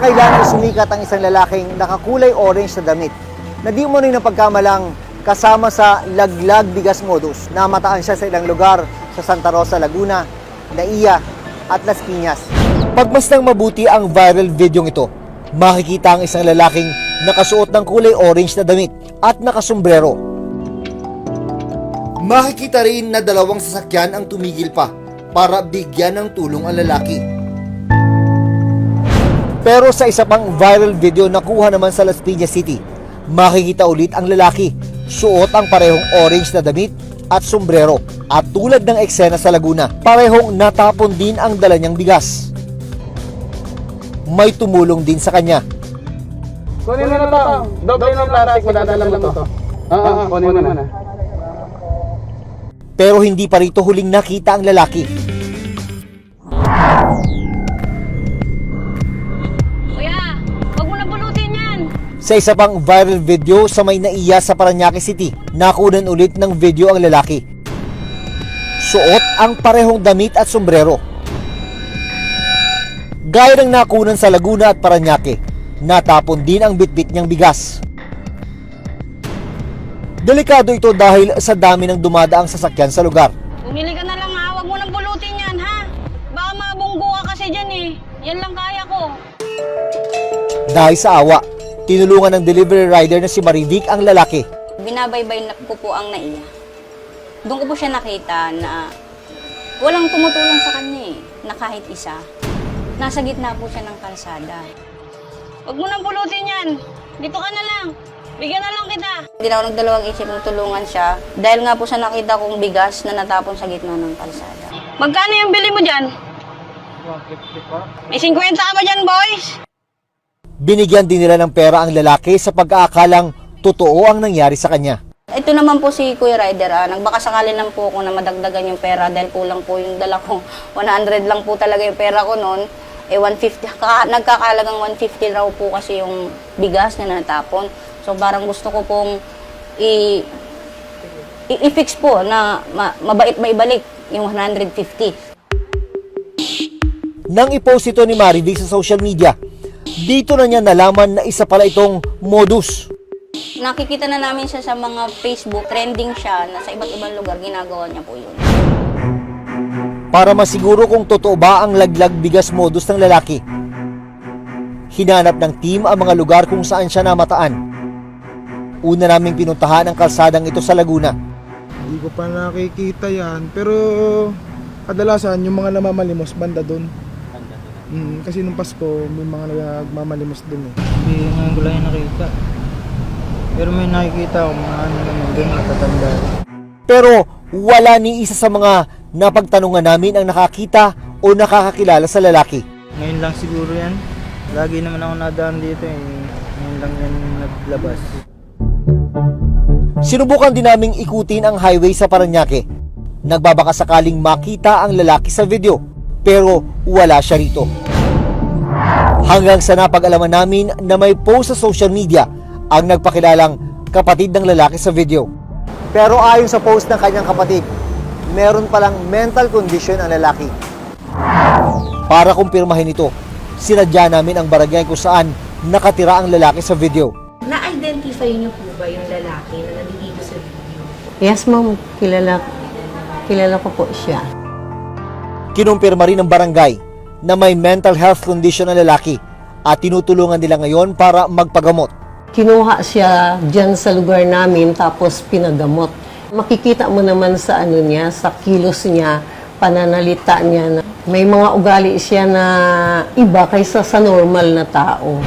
Kamakailangan sumikat ang isang lalaking nakakulay orange na damit na di mo rin napagkamalang kasama sa laglag bigas modus. Namataan siya sa ilang lugar sa Santa Rosa, Laguna, Naiya at Las Piñas. Pagmasdang mabuti ang viral video ito, makikita ang isang lalaking nakasuot ng kulay orange na damit at nakasombrero. Makikita rin na dalawang sasakyan ang tumigil pa para bigyan ng tulong ang lalaki. Pero sa isa pang viral video na kuha naman sa Las Piñas City, makikita ulit ang lalaki, suot ang parehong orange na damit at sombrero. At tulad ng eksena sa Laguna, parehong natapon din ang dala niyang bigas. May tumulong din sa kanya. Kunin mo na to. Doble ng plastic, madadala mo to. Kunin mo na. Pero hindi pa rito huling nakita ang lalaki. Kuya, wag mo na bulutin yan. Sa isa pang viral video sa may Naiya sa Parañaque City, nakunan ulit ng video ang lalaki. Suot ang parehong damit at sombrero. Gaya ng nakunan sa Laguna at Parañaque, natapon din ang bitbit niyang bigas. Delikado ito dahil sa dami ng dumadaang sasakyan sa lugar. Bumili ka na lang ha, wag mo nang bulutin yan ha. Baka mabunggo ka kasi dyan eh. Yan lang kaya ko. Dahil sa awa, tinulungan ng delivery rider na si Marivic ang lalaki. Binabaybay ko po ang Naiya. Doon ko po siya nakita na walang tumutulong sa kanya eh, na kahit isa. Nasa gitna po siya ng kalsada. Wag mo nang bulutin yan. Dito ka na lang. Bigyan na lang kita. Hindi na ako nagdalawang isip ng tulungan siya dahil nga po sa nakita kong bigas na natapon sa gitna ng kalsada. Magkano yung bili mo dyan? 150 pa. May 50 ka ba dyan, boys? Binigyan din nila ng pera ang lalaki sa pag-aakalang totoo ang nangyari sa kanya. Ito naman po si Kuya Rider, nagbaka sakali lang po ako na madagdagan yung pera dahil kulang po yung dala ko. 100 lang po talaga yung pera ko noon. 150, nagkakalagang 150 raw po kasi yung bigas na natapon. So parang gusto ko pong i-fix po na mabait maibalik yung 150. Nang i-post ito ni Marivic sa social media, dito na niya nalaman na isa pala itong modus. Nakikita na namin siya sa mga Facebook, trending siya na sa iba't ibang lugar ginagawa niya po yun. Para masiguro kung totoo ba ang laglag bigas modus ng lalaki, hinanap ng team ang mga lugar kung saan siya namataan. Una naming pinuntahan ang kalsadang ito sa Laguna. Hindi ko pa nakikita yan. Pero kadalasan yung mga namamalimos banda doon. Kasi nung Pasko may mga nagmamalimos doon eh. Hindi ngayon ko lang yung nakita. Pero may nakikita ako mga ano naman doon natatanda. Pero wala ni isa sa mga napagtanungan namin ang nakakita o nakakakilala sa lalaki. Ngayon lang siguro yan. Lagi naman ako nadaan dito eh. Ngayon lang yan naglabas. Sinubukan din naming ikutin ang highway sa Parañaque. Nagbabaka sakaling makita ang lalaki sa video, pero wala siya rito. Hanggang sa napag-alaman namin na may post sa social media ang nagpakilalang kapatid ng lalaki sa video. Pero ayon sa post ng kanyang kapatid, meron palang mental condition ang lalaki. Para kumpirmahin ito, sinadya namin ang barangay kung saan nakatira ang lalaki sa video. Na-identify niyo po ba yung lalaki na nandito sa video? Yes, ma'am. Kilala ko po siya. Kinumpirma rin ng barangay na may mental health condition ang lalaki at tinutulungan nila ngayon para magpagamot. Kinuha siya dyan sa lugar namin tapos pinagamot. Makikita mo naman sa ano niya, sa kilos niya, pananalita niya na may mga ugali siya na iba kaysa sa normal na tao.